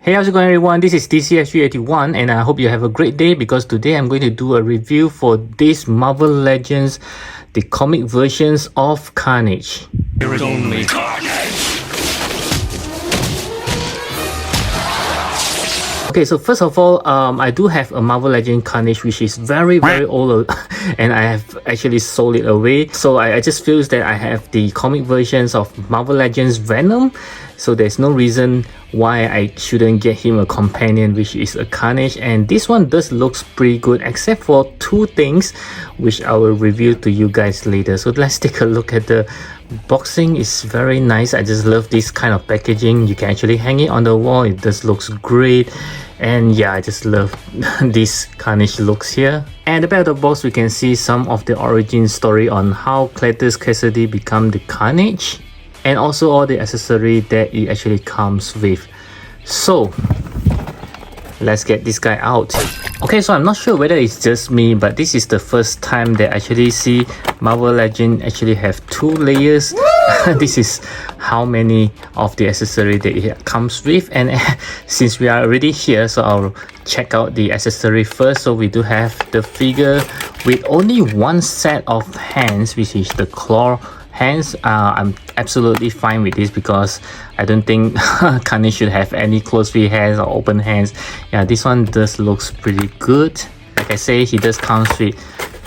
Hey, how's it going everyone? This is DCSG81 and I hope you have a great day because today I'm going to do a review for this Marvel Legends, the comic versions of Carnage. Here is only Carnage! Okay, so first of all, I do have a Marvel Legend Carnage which is very old and I have actually sold it away. So I just feel that I have the comic versions of Marvel Legends Venom. So there's no reason why I shouldn't get him a companion which is a Carnage, and this one does looks pretty good except for two things which I will review to you guys later. So let's take a look at the boxing. It's very nice. I just love this kind of packaging. You can actually hang it on the wall. It just looks great. And yeah, I just love this Carnage looks here. And at the back of the box we can see some of the origin story on how Cletus Cassidy become the Carnage, and also all the accessory that it actually comes with. So let's get this guy out. Okay, so I'm not sure whether it's just me, but this is the first time that I actually see Marvel Legend actually have two layers. This is how many of the accessory that it comes with, and since we are already here, so I'll check out the accessory first. So we do have the figure with only one set of hands, which is the claw hands. I'm absolutely fine with this because I don't think Carnage should have any closed fit hands or open hands. Yeah, this one does looks pretty good. Like I say, he does comes with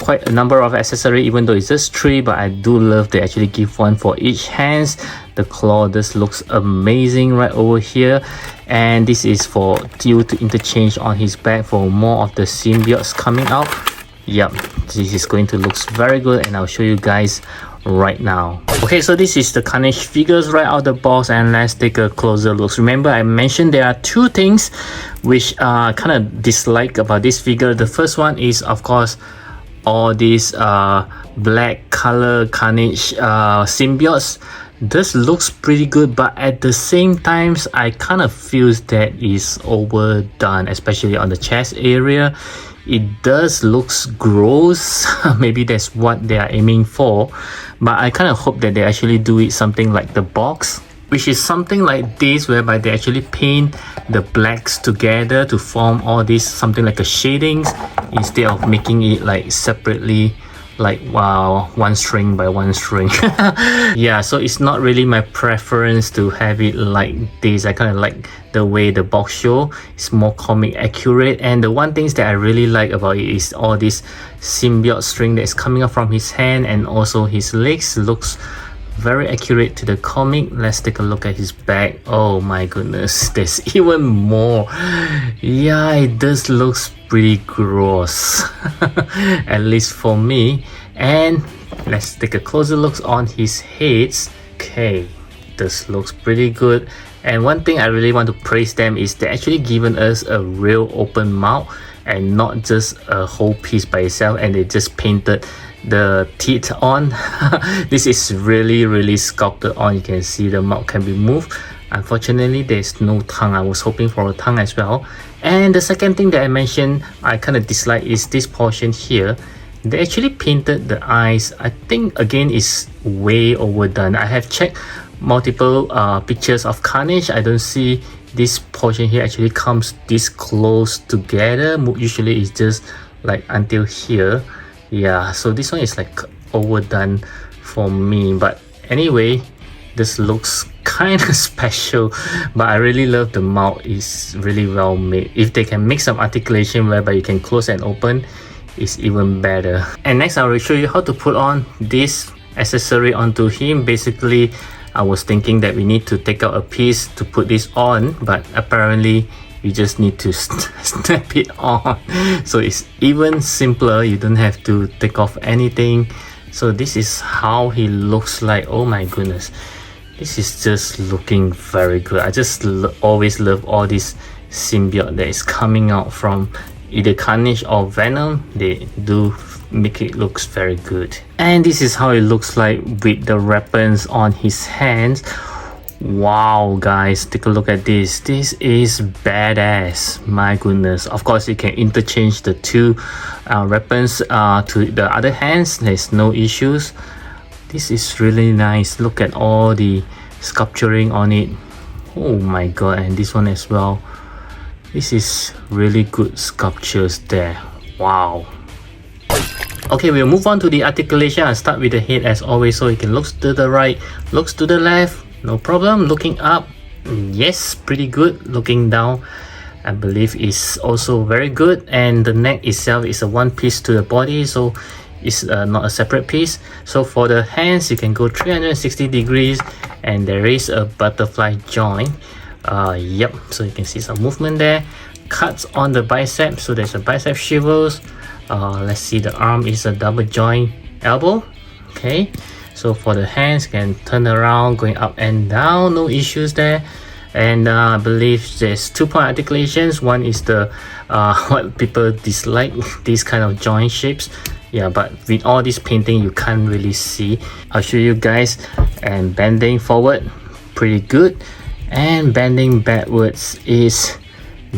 quite a number of accessories, even though it's just 3, but I do love they actually give one for each hands. The claw just looks amazing right over here, and this is for you to interchange on his back for more of the symbiotes coming out. Yep, this is going to look very good, and I'll show you guys right now. Okay, so this is the Carnage figures right out of the box, and let's take a closer look. Remember I mentioned there are two things which I kind of dislike about this figure. The first one is of course all these black color Carnage symbiotes. This looks pretty good, but at the same time I kind of feel that is overdone, especially on the chest area. It does looks gross. Maybe that's what they are aiming for, but I kind of hope that they actually do it something like the box, which is something like this, whereby they actually paint the blacks together to form all this something like a shadings, instead of making it like separately, like wow, one string by one string. Yeah, so it's not really my preference to have it like this. I kind of like the way the box show. It's more comic accurate, and the one things that I really like about it is all this symbiote string that's coming up from his hand, and also his legs looks very accurate to the comic. Let's take a look at his back. Oh my goodness, there's even more. Yeah, it does looks pretty gross at least for me. And let's take a closer look on his heads. Okay, this looks pretty good, and one thing I really want to praise them is they actually given us a real open mouth and not just a whole piece by itself, and they just painted the teeth on. This is really sculpted on. You can see the mouth can be moved. Unfortunately there's no tongue. I was hoping for a tongue as well. And the second thing that I mentioned I kind of dislike is this portion here. They actually painted the eyes. I think again is way overdone. I have checked multiple pictures of Carnage. I don't see this portion here actually comes this close together. Usually it's just like until here. Yeah, so this one is like overdone for me, but anyway, this looks kind of special. But I really love the mouth. Is really well made. If they can make some articulation whereby you can close and open, it's even better. And next I will show you how to put on this accessory onto him. Basically I was thinking that we need to take out a piece to put this on, but apparently you just need to snap it on. So it's even simpler. You don't have to take off anything. So this is how he looks like. Oh my goodness, this is just looking very good. I just always love all this symbiote that is coming out from either Carnage or Venom. They do make it looks very good. And this is how it looks like with the weapons on his hands. Wow guys, take a look at this. This is badass. My goodness. Of course you can interchange the two weapons to the other hands. There's no issues. This is really nice. Look at all the sculpturing on it. Oh my god, and this one as well. This is really good sculptures there. Wow. Okay, we'll move on to the articulation. I'll start with the head as always, so you can look to the right, looks to the left, no problem. Looking up, yes, pretty good. Looking down, I believe is also very good. And the neck itself is a one piece to the body, so it's not a separate piece. So for the hands, you can go 360 degrees, and there is a butterfly joint. Yep, so you can see some movement there. Cuts on the bicep, so there's a bicep shivers. Let's see, the arm is a double joint elbow. Okay, so for the hands, you can turn around, going up and down, no issues there. And I believe there's 2-point articulations. One is the what people dislike, these kind of joint shapes. Yeah, but with all this painting, you can't really see. I'll show you guys. And bending forward, pretty good. And bending backwards is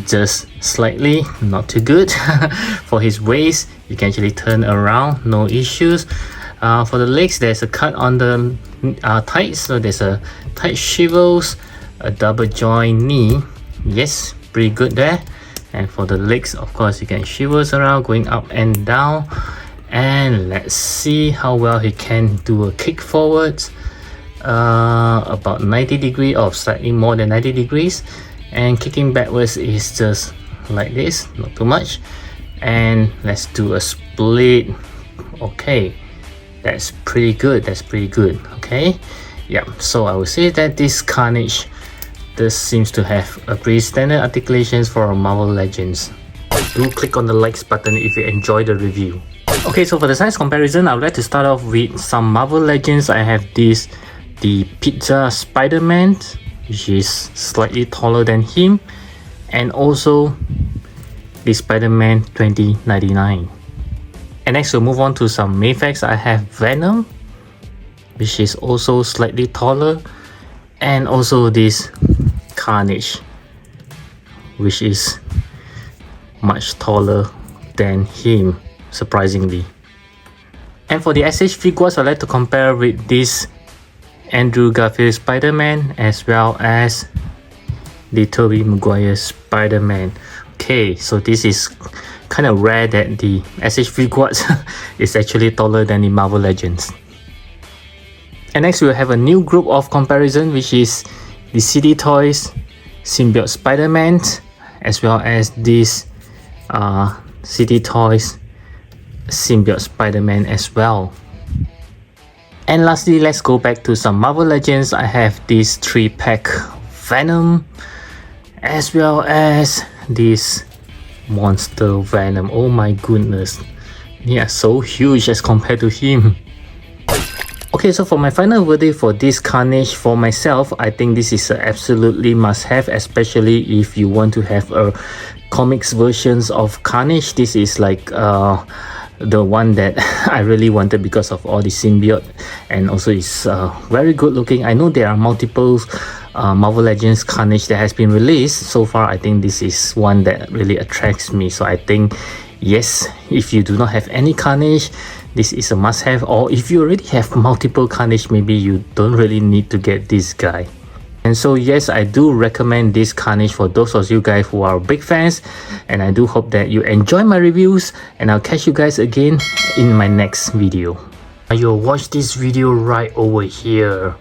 just slightly not too good. For his waist, you can actually turn around, no issues. For the legs, there's a cut on the tights, so there's a tight shivers, a double joint knee. Yes, pretty good there. And for the legs, of course, you can shivers around, going up and down. And let's see how well he can do a kick forwards, about 90 degrees or slightly more than 90 degrees. And kicking backwards is just like this, not too much. And let's do a split. Okay, that's pretty good, that's pretty good. Okay, yeah, so I would say that this Carnage, this seems to have a pretty standard articulations for Marvel Legends. Do click on the likes button if you enjoy the review. Okay, so for the size comparison, I would like to start off with some Marvel Legends. I have this, the Pizza Spider-Man, which is slightly taller than him, and also the Spider-Man 2099. And next we'll move on to some Mayfax. I have Venom, which is also slightly taller, and also this Carnage, which is much taller than him, surprisingly. And for the SH figures, I like to compare with this Andrew Garfield Spider-Man as well as the Tobey Maguire Spider-Man. Okay, so this is kind of rare that the SH figures is actually taller than the Marvel Legends. And next we'll have a new group of comparison, which is the CD Toys Symbiote Spider-Man as well as this CD Toys Symbiote Spider-Man as well. And lastly, let's go back to some Marvel Legends. I have this 3-pack Venom as well as this Monster Venom. Oh my goodness, yeah, so huge as compared to him. Okay, so for my final verdict for this Carnage, for myself, I think this is an absolutely must-have, especially if you want to have a comics versions of Carnage. This is like the one that I really wanted because of all the symbiote, and also it's very good looking. I know there are multiple Marvel Legends Carnage that has been released so far. I think this is one that really attracts me, so I think yes, if you do not have any Carnage, this is a must-have. Or if you already have multiple Carnage, maybe you don't really need to get this guy. And so yes, I do recommend this Carnage for those of you guys who are big fans, and I do hope that you enjoy my reviews, and I'll catch you guys again in my next video. You'll watch this video right over here.